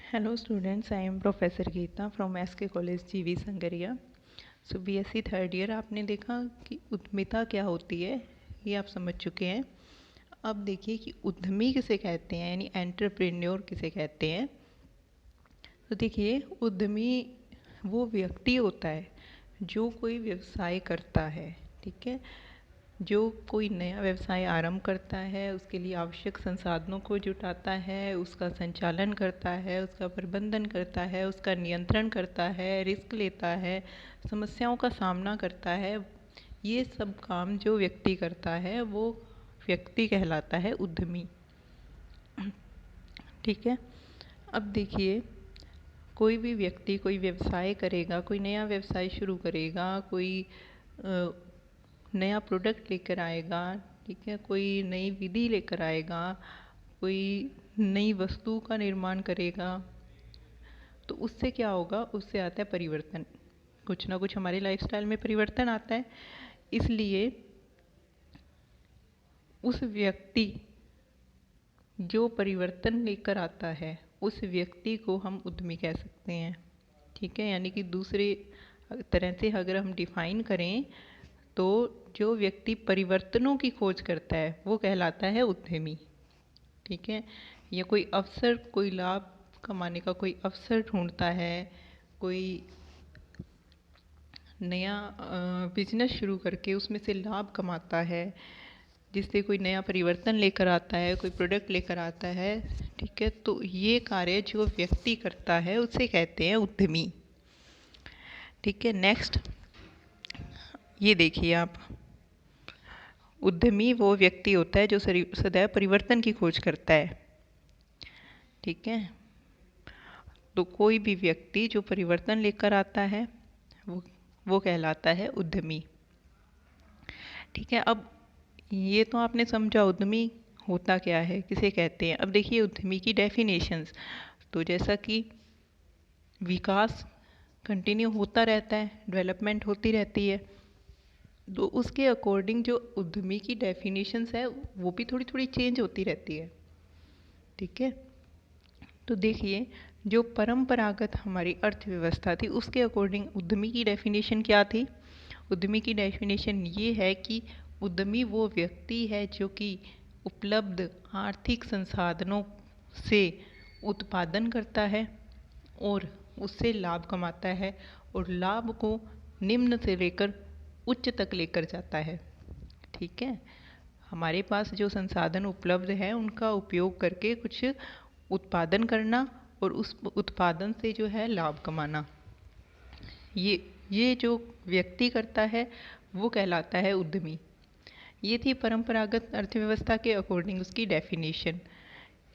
Hello students, I am Professor Geeta from SK College GV Sangaria. So BSc third year आपने देखा कि उद्यमिता क्या होती है, ये आप समझ चुके हैं। अब देखिए कि उद्यमी किसे कहते हैं, यानी एंटरप्रेन्योर किसे कहते हैं। तो देखिए, उद्यमी वो व्यक्ति होता है जो कोई व्यवसाय करता है, ठीक है। जो कोई नया व्यवसाय आरंभ करता है, उसके लिए आवश्यक संसाधनों को जुटाता है, उसका संचालन करता है, उसका प्रबंधन करता है, उसका नियंत्रण करता है, रिस्क लेता है, समस्याओं का सामना करता है। ये सब काम जो व्यक्ति करता है वो व्यक्ति कहलाता है उद्यमी, ठीक है। अब देखिए, कोई भी व्यक्ति कोई व्यवसाय करेगा, कोई नया व्यवसाय शुरू करेगा, कोई नया प्रोडक्ट लेकर आएगा, ठीक है, कोई नई विधि लेकर आएगा, कोई नई वस्तु का निर्माण करेगा, तो उससे क्या होगा, उससे आता है परिवर्तन। कुछ ना कुछ हमारे लाइफस्टाइल में परिवर्तन आता है। इसलिए उस व्यक्ति जो परिवर्तन लेकर आता है, उस व्यक्ति को हम उद्यमी कह सकते हैं, ठीक है। यानी कि दूसरे तरह से अगर हम डिफाइन करें तो जो व्यक्ति परिवर्तनों की खोज करता है वो कहलाता है उद्यमी, ठीक है। या कोई अवसर, कोई लाभ कमाने का कोई अवसर ढूंढता है, कोई नया बिजनेस शुरू करके उसमें से लाभ कमाता है, जिससे कोई नया परिवर्तन लेकर आता है, कोई प्रोडक्ट लेकर आता है, ठीक है। तो ये कार्य जो व्यक्ति करता है उसे कहते हैं उद्यमी, ठीक है। नेक्स्ट ये देखिए आप, उद्यमी वो व्यक्ति होता है जो सदैव परिवर्तन की खोज करता है, ठीक है। तो कोई भी व्यक्ति जो परिवर्तन लेकर आता है वो कहलाता है उद्यमी, ठीक है। अब ये तो आपने समझा उद्यमी होता क्या है, किसे कहते हैं। अब देखिए उद्यमी की डेफिनेशंस। तो जैसा कि विकास कंटिन्यू होता रहता है, डेवलपमेंट होती रहती है, तो उसके अकॉर्डिंग जो उद्यमी की डेफिनेशंस है वो भी थोड़ी थोड़ी चेंज होती रहती है, ठीक है। तो देखिए, जो परंपरागत हमारी अर्थव्यवस्था थी उसके अकॉर्डिंग उद्यमी की डेफिनेशन क्या थी। उद्यमी की डेफिनेशन ये है कि उद्यमी वो व्यक्ति है जो कि उपलब्ध आर्थिक संसाधनों से उत्पादन करता है और उससे लाभ कमाता है, और लाभ को निम्न से लेकर उच्च तक लेकर जाता है, ठीक है। हमारे पास जो संसाधन उपलब्ध है उनका उपयोग करके कुछ उत्पादन करना और उस उत्पादन से जो है लाभ कमाना, ये जो व्यक्ति करता है वो कहलाता है उद्यमी। ये थी परंपरागत अर्थव्यवस्था के अकॉर्डिंग उसकी डेफिनेशन,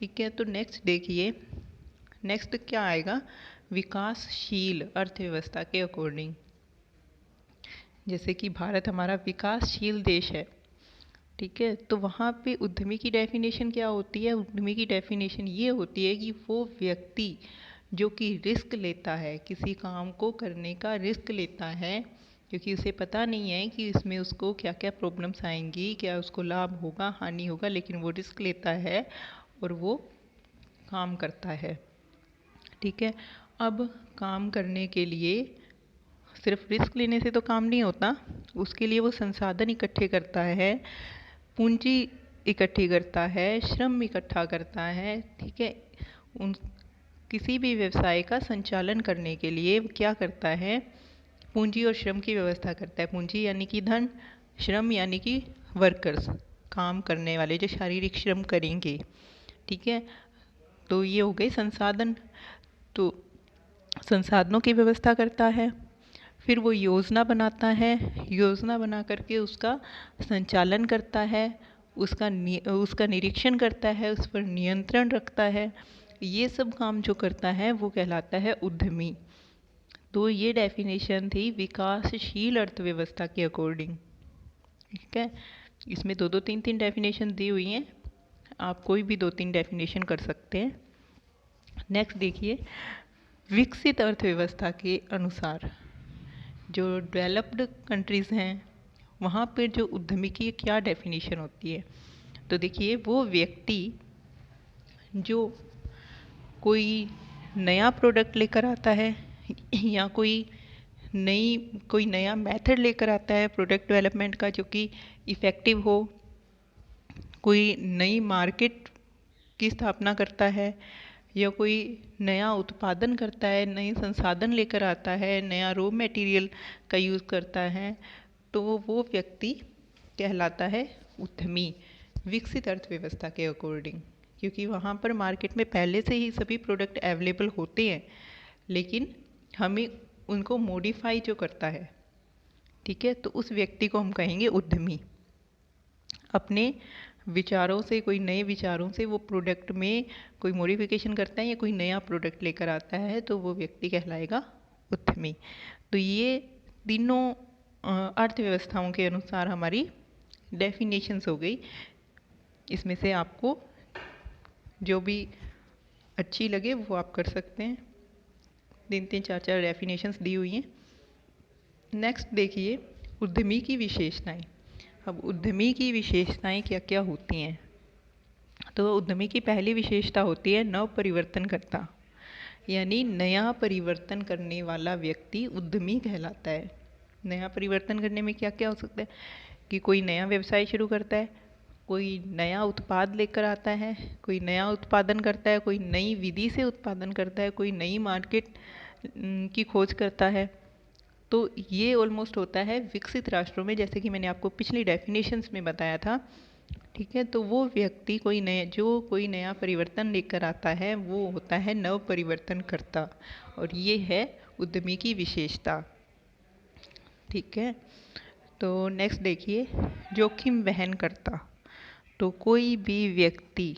ठीक है। तो नेक्स्ट देखिए, नेक्स्ट क्या आएगा, विकासशील अर्थव्यवस्था के अकॉर्डिंग। जैसे कि भारत हमारा विकासशील देश है, ठीक है। तो वहाँ पे उद्यमी की डेफिनेशन क्या होती है, उद्यमी की डेफिनेशन ये होती है कि वो व्यक्ति जो कि रिस्क लेता है, किसी काम को करने का रिस्क लेता है, क्योंकि उसे पता नहीं है कि इसमें उसको क्या क्या प्रॉब्लम्स आएंगी, क्या उसको लाभ होगा हानि होगा, लेकिन वो रिस्क लेता है और वो काम करता है, ठीक है। अब काम करने के लिए सिर्फ रिस्क लेने से तो काम नहीं होता, उसके लिए वो संसाधन इकट्ठे करता है, पूंजी इकट्ठी करता है, श्रम इकट्ठा करता है, ठीक है। उन किसी भी व्यवसाय का संचालन करने के लिए क्या करता है, पूंजी और श्रम की व्यवस्था करता है। पूंजी यानी कि धन, श्रम यानी कि वर्कर्स, काम करने वाले जो शारीरिक श्रम करेंगे, ठीक है। तो ये हो गए संसाधन। तो संसाधनों की व्यवस्था करता है, फिर वो योजना बनाता है, योजना बना करके उसका संचालन करता है, उसका निरीक्षण करता है, उस पर नियंत्रण रखता है। ये सब काम जो करता है वो कहलाता है उद्यमी। तो ये डेफिनेशन थी विकासशील अर्थव्यवस्था के अकॉर्डिंग, ठीक है। इसमें दो दो तीन तीन डेफिनेशन दी हुई हैं, आप कोई भी दो तीन डेफिनेशन कर सकते हैं। नेक्स्ट देखिए, विकसित अर्थव्यवस्था के अनुसार जो डेवलप्ड कंट्रीज़ हैं वहाँ पर जो उद्यमी की क्या डेफिनेशन होती है। तो देखिए, वो व्यक्ति जो कोई नया प्रोडक्ट लेकर आता है या कोई नया मेथड लेकर आता है प्रोडक्ट डेवलपमेंट का जो कि इफ़ेक्टिव हो, कोई नई मार्केट की स्थापना करता है, या कोई नया उत्पादन करता है, नए संसाधन लेकर आता है, नया रॉ मटेरियल का यूज़ करता है, तो वो व्यक्ति कहलाता है उद्यमी, विकसित अर्थव्यवस्था के अकॉर्डिंग। क्योंकि वहाँ पर मार्केट में पहले से ही सभी प्रोडक्ट अवेलेबल होते हैं, लेकिन हमें उनको मॉडिफाई जो करता है, ठीक है, तो उस व्यक्ति को हम कहेंगे उद्यमी। अपने विचारों से, कोई नए विचारों से वो प्रोडक्ट में कोई मॉडिफिकेशन करता है या कोई नया प्रोडक्ट लेकर आता है, तो वो व्यक्ति कहलाएगा उद्यमी। तो ये तीनों अर्थव्यवस्थाओं के अनुसार हमारी डेफिनेशंस हो गई। इसमें से आपको जो भी अच्छी लगे वो आप कर सकते हैं। 3-3, 4-4 डेफिनेशंस दी हुई हैं। नेक्स्ट देखिए उद्यमी की विशेषताएं। अब उद्यमी की विशेषताएं क्या क्या होती हैं? तो उद्यमी की पहली विशेषता होती है नव परिवर्तनकर्ता, यानी नया परिवर्तन करने वाला व्यक्ति उद्यमी कहलाता है। नया परिवर्तन करने में क्या क्या हो सकता है कि कोई नया व्यवसाय शुरू करता है, कोई नया उत्पाद लेकर आता है, कोई नया उत्पादन करता है, कोई नई विधि से उत्पादन करता है, कोई नई मार्केट की खोज करता है। तो ये ऑलमोस्ट होता है विकसित राष्ट्रों में, जैसे कि मैंने आपको पिछली डेफिनेशंस में बताया था, ठीक है। तो वो व्यक्ति कोई नया परिवर्तन लेकर आता है वो होता है नव परिवर्तन करता, और ये है उद्यमी की विशेषता, ठीक है। तो नेक्स्ट देखिए जोखिम वहन करता। तो कोई भी व्यक्ति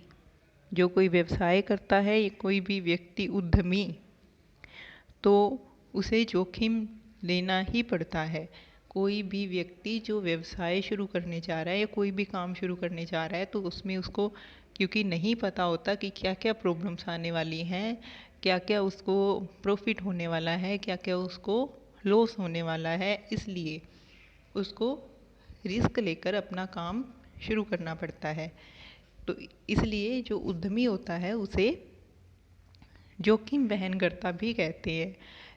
जो कोई व्यवसाय करता है या कोई भी व्यक्ति उद्यमी, तो उसे जोखिम लेना ही पड़ता है। कोई भी व्यक्ति जो व्यवसाय शुरू करने जा रहा है या कोई भी काम शुरू करने जा रहा है, तो उसमें उसको क्योंकि नहीं पता होता कि क्या क्या प्रॉब्लम्स आने वाली हैं, क्या क्या उसको प्रॉफिट होने वाला है, क्या क्या उसको लॉस होने वाला है, इसलिए उसको रिस्क लेकर अपना काम शुरू करना पड़ता है। तो इसलिए जो उद्यमी होता है उसे जोखिम वहन करता भी कहते हैं।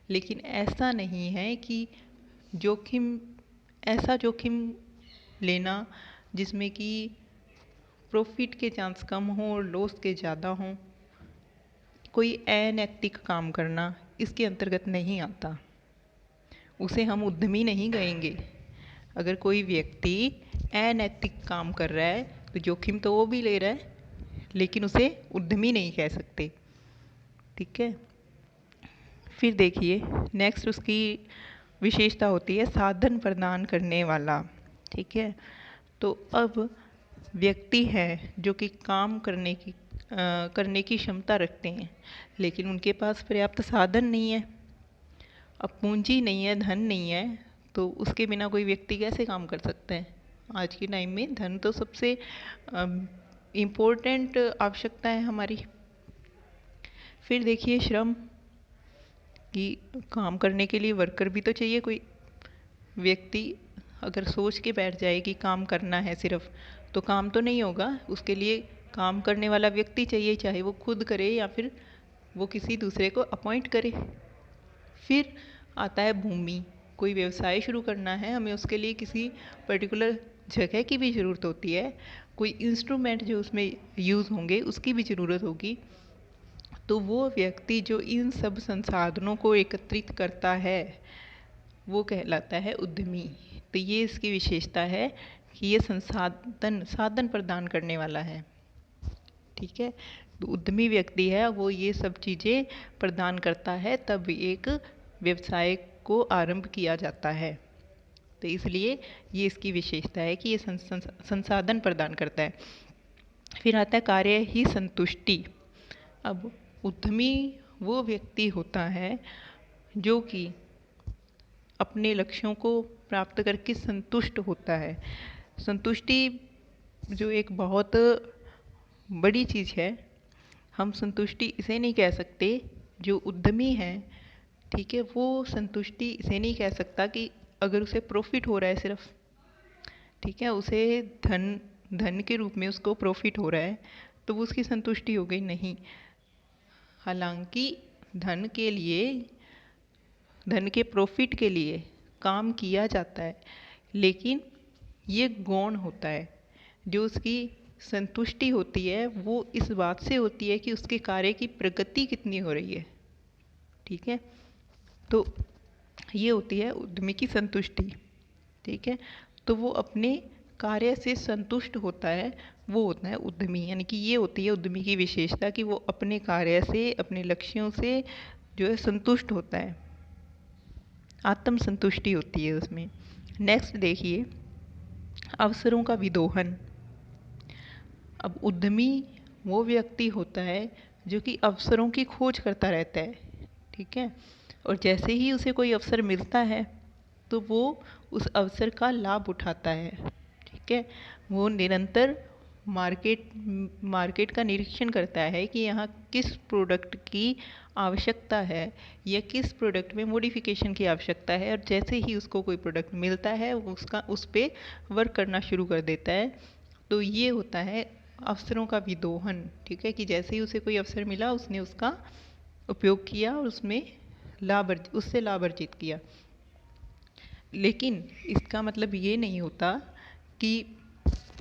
लेकिन ऐसा नहीं है कि ऐसा जोखिम लेना जिसमें कि प्रॉफिट के चांस कम हो और लॉस के ज़्यादा हों, कोई अनैतिक काम करना इसके अंतर्गत नहीं आता, उसे हम उद्यमी नहीं कहेंगे। अगर कोई व्यक्ति अनैतिक काम कर रहा है तो जोखिम तो वो भी ले रहा है, लेकिन उसे उद्यमी नहीं कह सकते, ठीक है। फिर देखिए नेक्स्ट उसकी विशेषता होती है साधन प्रदान करने वाला, ठीक है। तो अब व्यक्ति है जो कि काम करने की क्षमता रखते हैं, लेकिन उनके पास पर्याप्त साधन नहीं है, अब पूंजी नहीं है, धन नहीं है, तो उसके बिना कोई व्यक्ति कैसे काम कर सकता है? आज के टाइम में धन तो सबसे इम्पोर्टेंट आवश्यकता है हमारी। फिर देखिए श्रम, कि काम करने के लिए वर्कर भी तो चाहिए। कोई व्यक्ति अगर सोच के बैठ जाए कि काम करना है सिर्फ, तो काम तो नहीं होगा, उसके लिए काम करने वाला व्यक्ति चाहिए, चाहे वो खुद करे या फिर वो किसी दूसरे को अपॉइंट करे। फिर आता है भूमि, कोई व्यवसाय शुरू करना है, हमें उसके लिए किसी पर्टिकुलर जगह की भी ज़रूरत होती है, कोई इंस्ट्रूमेंट जो उसमें यूज़ होंगे उसकी भी ज़रूरत होगी। तो वो व्यक्ति जो इन सब संसाधनों को एकत्रित करता है वो कहलाता है उद्यमी। तो ये इसकी विशेषता है कि ये साधन प्रदान करने वाला है, ठीक है। तो उद्यमी व्यक्ति है वो ये सब चीज़ें प्रदान करता है, तब एक व्यवसाय को आरंभ किया जाता है। तो इसलिए ये इसकी विशेषता है कि ये संसाधन प्रदान करता है। फिर आता है कार्य ही संतुष्टि। अब उद्यमी वो व्यक्ति होता है जो कि अपने लक्ष्यों को प्राप्त करके संतुष्ट होता है। संतुष्टि जो एक बहुत बड़ी चीज़ है, हम संतुष्टि इसे नहीं कह सकते। जो उद्यमी है, ठीक है, वो संतुष्टि इसे नहीं कह सकता कि अगर उसे प्रॉफिट हो रहा है सिर्फ, ठीक है, उसे धन के रूप में उसको प्रॉफिट हो रहा है तो वो उसकी संतुष्टि हो गई, नहीं। हालांकि धन के लिए, धन के प्रॉफिट के लिए काम किया जाता है, लेकिन ये गौण होता है। जो उसकी संतुष्टि होती है वो इस बात से होती है कि उसके कार्य की प्रगति कितनी हो रही है। ठीक है, तो ये होती है उद्यमी की संतुष्टि। ठीक है, तो वो अपने कार्य से संतुष्ट होता है, वो होता है उद्यमी। यानी कि ये होती है उद्यमी की विशेषता कि वो अपने कार्य से, अपने लक्ष्यों से जो है संतुष्ट होता है, आत्म संतुष्टि होती है उसमें। नेक्स्ट देखिए, अवसरों का विदोहन। अब उद्यमी वो व्यक्ति होता है जो कि अवसरों की खोज करता रहता है। ठीक है, और जैसे ही उसे कोई अवसर मिलता है तो वो उस अवसर का लाभ उठाता है। ठीक है, वो निरंतर मार्केट का निरीक्षण करता है कि यहाँ किस प्रोडक्ट की आवश्यकता है या किस प्रोडक्ट में मॉडिफिकेशन की आवश्यकता है, और जैसे ही उसको कोई प्रोडक्ट मिलता है वो उसका उस पर वर्क करना शुरू कर देता है। तो ये होता है अवसरों का विदोहन। ठीक है, कि जैसे ही उसे कोई अवसर मिला उसने उसका उपयोग किया और उसमें उससे लाभ अर्जित किया। लेकिन इसका मतलब ये नहीं होता कि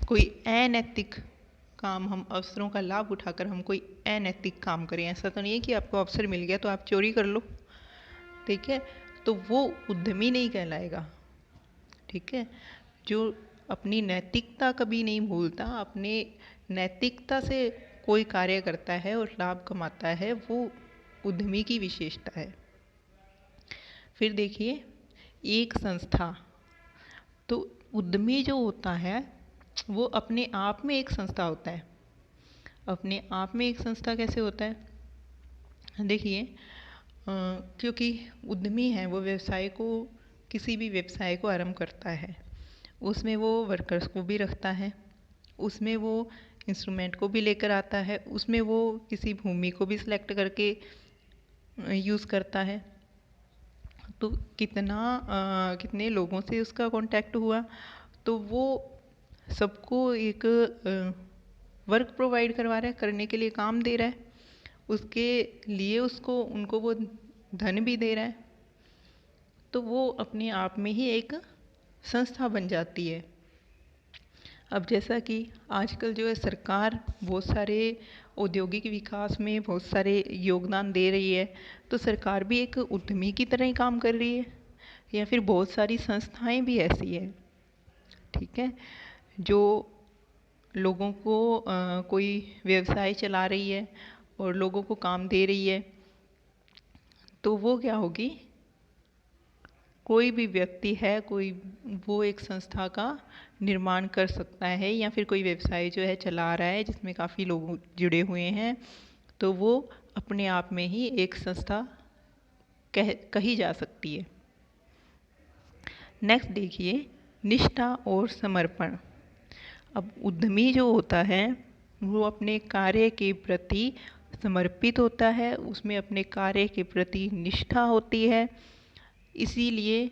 कोई अनैतिक काम, हम अवसरों का लाभ उठाकर हम कोई अनैतिक काम करें। ऐसा तो नहीं है कि आपको अवसर मिल गया तो आप चोरी कर लो। ठीक है, तो वो उद्यमी नहीं कहलाएगा। ठीक है, जो अपनी नैतिकता कभी नहीं भूलता, अपने नैतिकता से कोई कार्य करता है और लाभ कमाता है, वो उद्यमी की विशेषता है। फिर देखिए, एक संस्था। तो उद्यमी जो होता है वो अपने आप में एक संस्था होता है। अपने आप में एक संस्था कैसे होता है? देखिए, क्योंकि उद्यमी है वो व्यवसाय को, किसी भी व्यवसाय को आरंभ करता है, उसमें वो वर्कर्स को भी रखता है, उसमें वो इंस्ट्रूमेंट को भी लेकर आता है, उसमें वो किसी भूमि को भी सिलेक्ट करके यूज़ करता है। तो कितने लोगों से उसका कांटेक्ट हुआ, तो वो सबको एक वर्क प्रोवाइड करवा रहा है, करने के लिए काम दे रहा है, उसके लिए उनको वो धन भी दे रहा है। तो वो अपने आप में ही एक संस्था बन जाती है। अब जैसा कि आजकल जो है सरकार बहुत सारे औद्योगिक विकास में बहुत सारे योगदान दे रही है, तो सरकार भी एक उद्यमी की तरह ही काम कर रही है, या फिर बहुत सारी संस्थाएं भी ऐसी है। ठीक है, जो लोगों को कोई व्यवसाय चला रही है और लोगों को काम दे रही है, तो वो क्या होगी, कोई भी व्यक्ति है, कोई वो एक संस्था का निर्माण कर सकता है, या फिर कोई व्यवसाय जो है चला रहा है जिसमें काफ़ी लोग जुड़े हुए हैं, तो वो अपने आप में ही एक संस्था कही जा सकती है। नेक्स्ट देखिए, निष्ठा और समर्पण। अब उद्यमी जो होता है वो अपने कार्य के प्रति समर्पित होता है, उसमें अपने कार्य के प्रति निष्ठा होती है। इसीलिए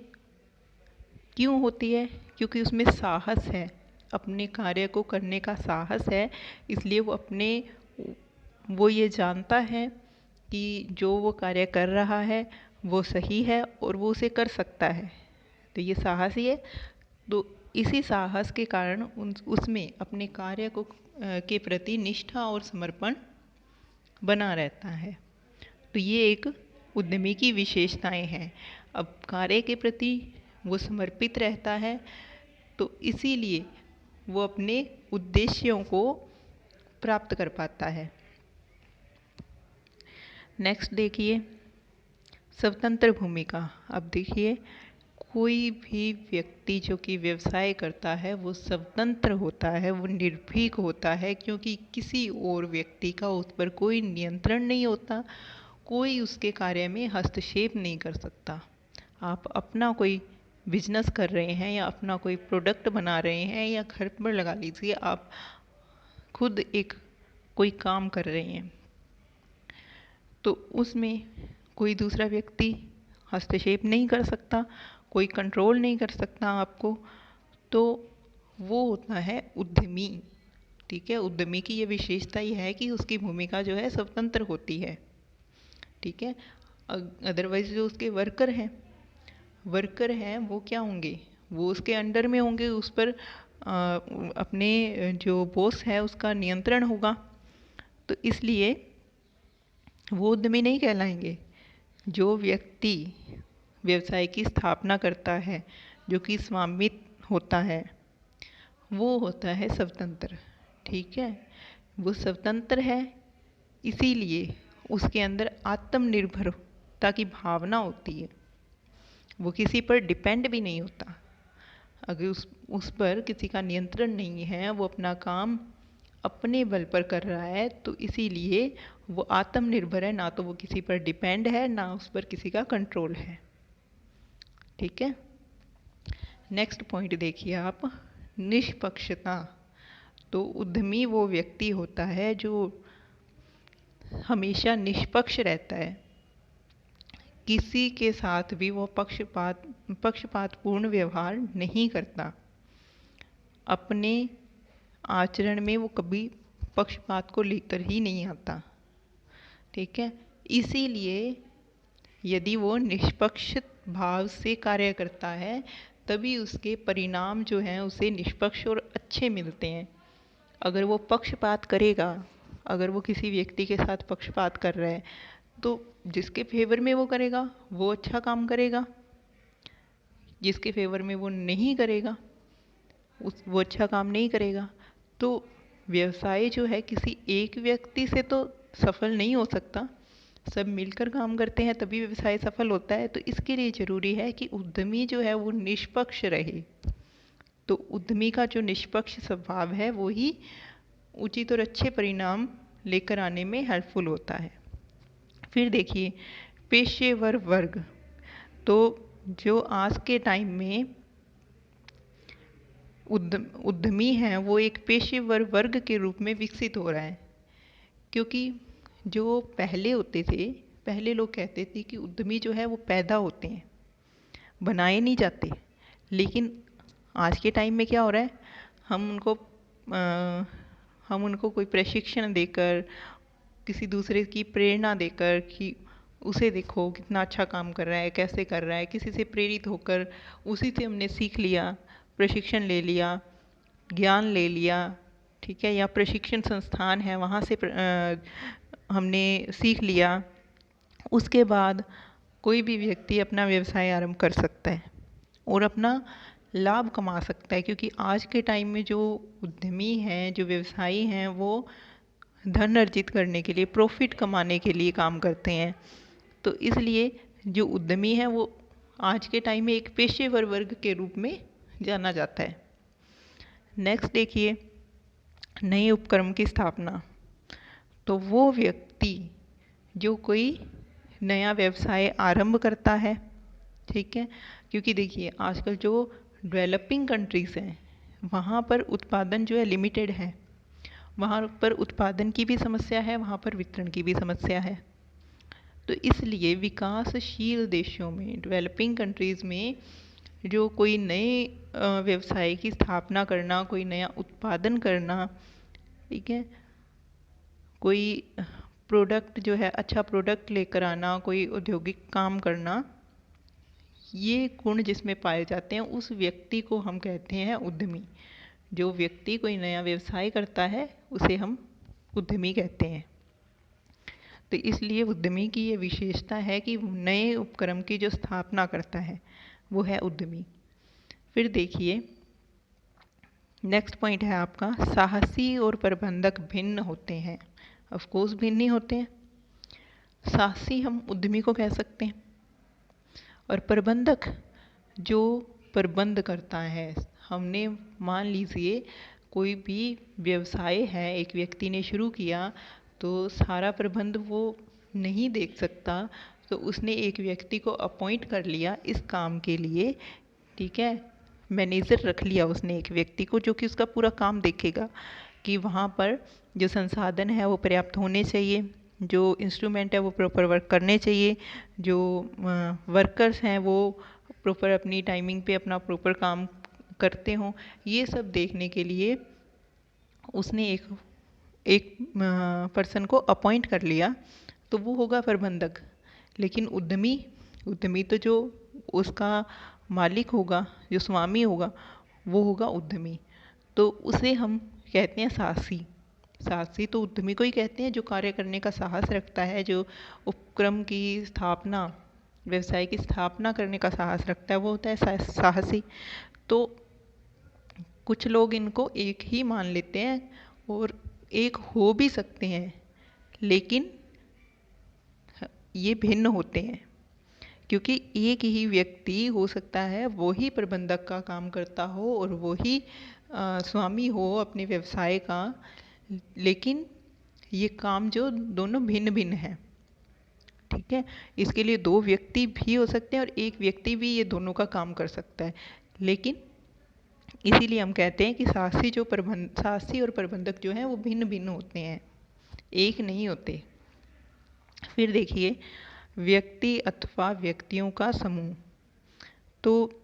क्यों होती है? क्योंकि उसमें साहस है, अपने कार्य को करने का साहस है। इसलिए वो ये जानता है कि जो वो कार्य कर रहा है वो सही है और वो उसे कर सकता है, तो ये साहस ही है। तो इसी साहस के कारण उसमें अपने कार्य को के प्रति निष्ठा और समर्पण बना रहता है। तो ये एक उद्यमी की विशेषताएं हैं। अब कार्य के प्रति वो समर्पित रहता है, तो इसीलिए वो अपने उद्देश्यों को प्राप्त कर पाता है। नेक्स्ट देखिए, स्वतंत्र भूमिका। अब देखिए, कोई भी व्यक्ति जो कि व्यवसाय करता है वो स्वतंत्र होता है, वो निर्भीक होता है, क्योंकि किसी और व्यक्ति का उस पर कोई नियंत्रण नहीं होता, कोई उसके कार्य में हस्तक्षेप नहीं कर सकता। आप अपना कोई बिजनेस कर रहे हैं या अपना कोई प्रोडक्ट बना रहे हैं, या घर पर लगा लीजिए आप खुद एक कोई काम कर रहे हैं, तो उसमें कोई दूसरा व्यक्ति हस्तक्षेप नहीं कर सकता, कोई कंट्रोल नहीं कर सकता आपको। तो वो होता है उद्यमी। ठीक है, उद्यमी की ये विशेषता ही है कि उसकी भूमिका जो है स्वतंत्र होती है। ठीक है। अदरवाइज जो उसके वर्कर हैं वो क्या होंगे, वो उसके अंडर में होंगे, उस पर अपने जो बॉस है उसका नियंत्रण होगा, तो इसलिए वो उद्यमी नहीं कहलाएंगे। जो व्यक्ति व्यवसाय की स्थापना करता है, जो कि स्वामित्व होता है, वो होता है स्वतंत्र। ठीक है, वो स्वतंत्र है, इसीलिए उसके अंदर आत्मनिर्भरता की भावना होती है। वो किसी पर डिपेंड भी नहीं होता। अगर उस पर किसी का नियंत्रण नहीं है, वो अपना काम अपने बल पर कर रहा है, तो इसीलिए वो आत्मनिर्भर है, ना तो वो किसी पर डिपेंड है, ना उस पर किसी का कंट्रोल है। ठीक है। नेक्स्ट पॉइंट देखिए आप, निष्पक्षता। तो उद्यमी वो व्यक्ति होता है जो हमेशा निष्पक्ष रहता है, किसी के साथ भी वो पक्षपातपूर्ण व्यवहार नहीं करता। अपने आचरण में वो कभी पक्षपात को लेकर ही नहीं आता। ठीक है, इसीलिए यदि वो निष्पक्ष भाव से कार्य करता है, तभी उसके परिणाम जो हैं उसे निष्पक्ष और अच्छे मिलते हैं। अगर वो पक्षपात करेगा, अगर वो किसी व्यक्ति के साथ पक्षपात कर रहा है, तो जिसके फेवर में वो करेगा वो अच्छा काम करेगा, जिसके फेवर में वो नहीं करेगा वो अच्छा काम नहीं करेगा। तो व्यवसाय जो है किसी एक व्यक्ति से तो सफल नहीं हो सकता, सब मिलकर काम करते हैं तभी व्यवसाय सफल होता है। तो इसके लिए ज़रूरी है कि उद्यमी जो है वो निष्पक्ष रहे। तो उद्यमी का जो निष्पक्ष स्वभाव है वो ही उचित और अच्छे परिणाम लेकर आने में हेल्पफुल होता है। फिर देखिए पेशेवर वर्ग। तो जो आज के टाइम में उद्यमी हैं वो एक पेशेवर वर्ग के रूप में विकसित हो रहा है। क्योंकि जो पहले होते थे, पहले लोग कहते थे कि उद्यमी जो है वो पैदा होते हैं, बनाए नहीं जाते। लेकिन आज के टाइम में क्या हो रहा है, हम उनको कोई प्रशिक्षण देकर, किसी दूसरे की प्रेरणा देकर कि उसे देखो कितना अच्छा काम कर रहा है, कैसे कर रहा है, किसी से प्रेरित होकर उसी से हमने सीख लिया, प्रशिक्षण ले लिया, ज्ञान ले लिया। ठीक है, या प्रशिक्षण संस्थान है वहाँ से हमने सीख लिया, उसके बाद कोई भी व्यक्ति अपना व्यवसाय आरंभ कर सकता है और अपना लाभ कमा सकता है। क्योंकि आज के टाइम में जो उद्यमी हैं, जो व्यवसायी हैं, वो धन अर्जित करने के लिए, प्रॉफिट कमाने के लिए काम करते हैं। तो इसलिए जो उद्यमी है वो आज के टाइम में एक पेशेवर वर्ग के रूप में जाना जाता है। नेक्स्ट देखिए नए उपक्रम की स्थापना। तो वो व्यक्ति जो कोई नया व्यवसाय आरंभ करता है, ठीक है, क्योंकि देखिए आजकल जो डेवलपिंग कंट्रीज़ हैं वहाँ पर उत्पादन जो है लिमिटेड है, वहाँ पर उत्पादन की भी समस्या है, वहाँ पर वितरण की भी समस्या है। तो इसलिए विकासशील देशों में, डेवलपिंग कंट्रीज़ में जो कोई नए व्यवसाय की स्थापना करना, कोई नया उत्पादन करना, ठीक है, कोई प्रोडक्ट जो है अच्छा प्रोडक्ट लेकर आना, कोई औद्योगिक काम करना, ये गुण जिसमें पाए जाते हैं उस व्यक्ति को हम कहते हैं उद्यमी। जो व्यक्ति कोई नया व्यवसाय करता है उसे हम उद्यमी कहते हैं। तो इसलिए उद्यमी की ये विशेषता है कि नए उपक्रम की जो स्थापना करता है वो है उद्यमी। फिर देखिए नेक्स्ट पॉइंट है आपका, साहसी और प्रबंधक भिन्न होते हैं। ऑफ कोर्स भिन्न ही होते हैं। साहसी हम उद्यमी को कह सकते हैं और प्रबंधक जो प्रबंध करता है। हमने मान लीजिए कोई भी व्यवसाय है, एक व्यक्ति ने शुरू किया, तो सारा प्रबंध वो नहीं देख सकता, तो उसने एक व्यक्ति को अपॉइंट कर लिया इस काम के लिए। ठीक है, मैनेजर रख लिया उसने एक व्यक्ति को जो कि उसका पूरा काम देखेगा कि वहाँ पर जो संसाधन है वो पर्याप्त होने चाहिए, जो इंस्ट्रूमेंट है वो प्रॉपर वर्क करने चाहिए, जो वर्कर्स हैं वो प्रॉपर अपनी टाइमिंग पे अपना प्रॉपर काम करते हों। ये सब देखने के लिए उसने एक पर्सन को अपॉइंट कर लिया, तो वो होगा प्रबंधक। लेकिन उद्यमी उद्यमी तो जो उसका मालिक होगा, जो स्वामी होगा, वो होगा उद्यमी। तो उसे हम कहते हैं साहसी। साहसी तो उद्यमी को ही कहते हैं जो कार्य करने का साहस रखता है, जो उपक्रम की स्थापना, व्यवसाय की स्थापना करने का साहस रखता है, वो होता है साहसी। तो कुछ लोग इनको एक ही मान लेते हैं और एक हो भी सकते हैं, लेकिन ये भिन्न होते हैं, क्योंकि एक ही व्यक्ति हो सकता है वो ही प्रबंधक का काम करता हो और वो ही स्वामी हो अपने व्यवसाय का, लेकिन ये काम जो दोनों भिन्न भिन्न हैं। ठीक है, इसके लिए दो व्यक्ति भी हो सकते हैं और एक व्यक्ति भी ये दोनों का काम कर सकता है, लेकिन इसीलिए हम कहते हैं कि साहसी और प्रबंधक जो हैं वो भिन्न भिन्न होते हैं, एक नहीं होते। फिर देखिए, व्यक्ति अथवा व्यक्तियों का समूह। तो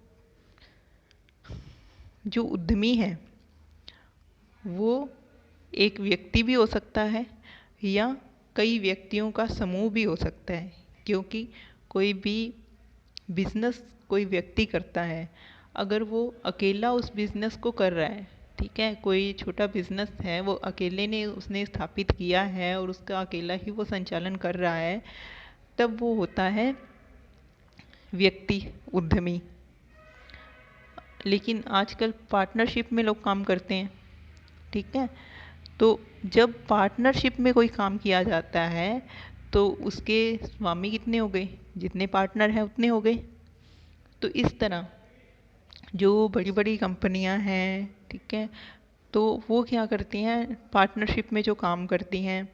जो उद्यमी है वो एक व्यक्ति भी हो सकता है या कई व्यक्तियों का समूह भी हो सकता है, क्योंकि कोई भी बिजनेस कोई व्यक्ति करता है, अगर वो अकेला उस बिजनेस को कर रहा है, ठीक है, कोई छोटा बिजनेस है वो अकेले ने उसने स्थापित किया है और उसका अकेला ही वो संचालन कर रहा है, तब वो होता है व्यक्ति उद्यमी। लेकिन आजकल पार्टनरशिप में लोग काम करते हैं, ठीक है, तो जब पार्टनरशिप में कोई काम किया जाता है तो उसके स्वामी कितने हो गए, जितने पार्टनर हैं उतने हो गए। तो इस तरह जो बड़ी बड़ी कंपनियां हैं, ठीक है, तो वो क्या करती हैं, पार्टनरशिप में जो काम करती हैं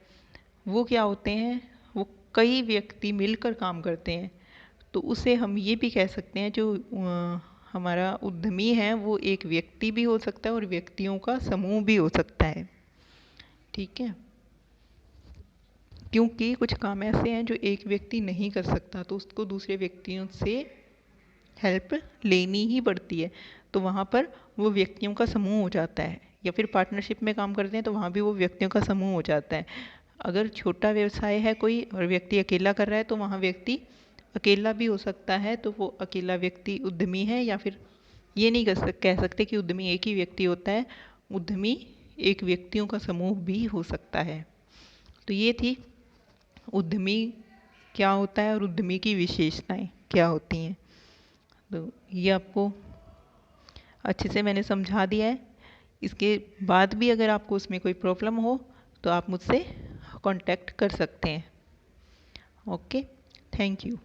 वो क्या होते हैं, वो कई व्यक्ति मिलकर काम करते हैं। तो उसे हम ये भी कह सकते हैं, जो हमारा उद्यमी है वो एक व्यक्ति भी हो सकता है और व्यक्तियों का समूह भी हो सकता है। ठीक है, क्योंकि कुछ काम ऐसे हैं जो एक व्यक्ति नहीं कर सकता, तो उसको दूसरे व्यक्तियों से हेल्प लेनी ही पड़ती है, तो वहाँ पर वो व्यक्तियों का समूह हो जाता है। या फिर पार्टनरशिप में काम करते हैं तो वहाँ भी वो व्यक्तियों का समूह हो जाता है। अगर छोटा व्यवसाय है कोई और व्यक्ति अकेला कर रहा है तो वहाँ व्यक्ति अकेला भी हो सकता है, तो वो अकेला व्यक्ति उद्यमी है। या फिर ये नहीं कह सकते कि उद्यमी एक ही व्यक्ति होता है, उद्यमी एक व्यक्तियों का समूह भी हो सकता है। तो ये थी उद्यमी क्या होता है और उद्यमी की विशेषताएं क्या होती हैं। तो ये आपको अच्छे से मैंने समझा दिया है। इसके बाद भी अगर आपको उसमें कोई प्रॉब्लम हो तो आप मुझसे कांटेक्ट कर सकते हैं। Okay, thank you.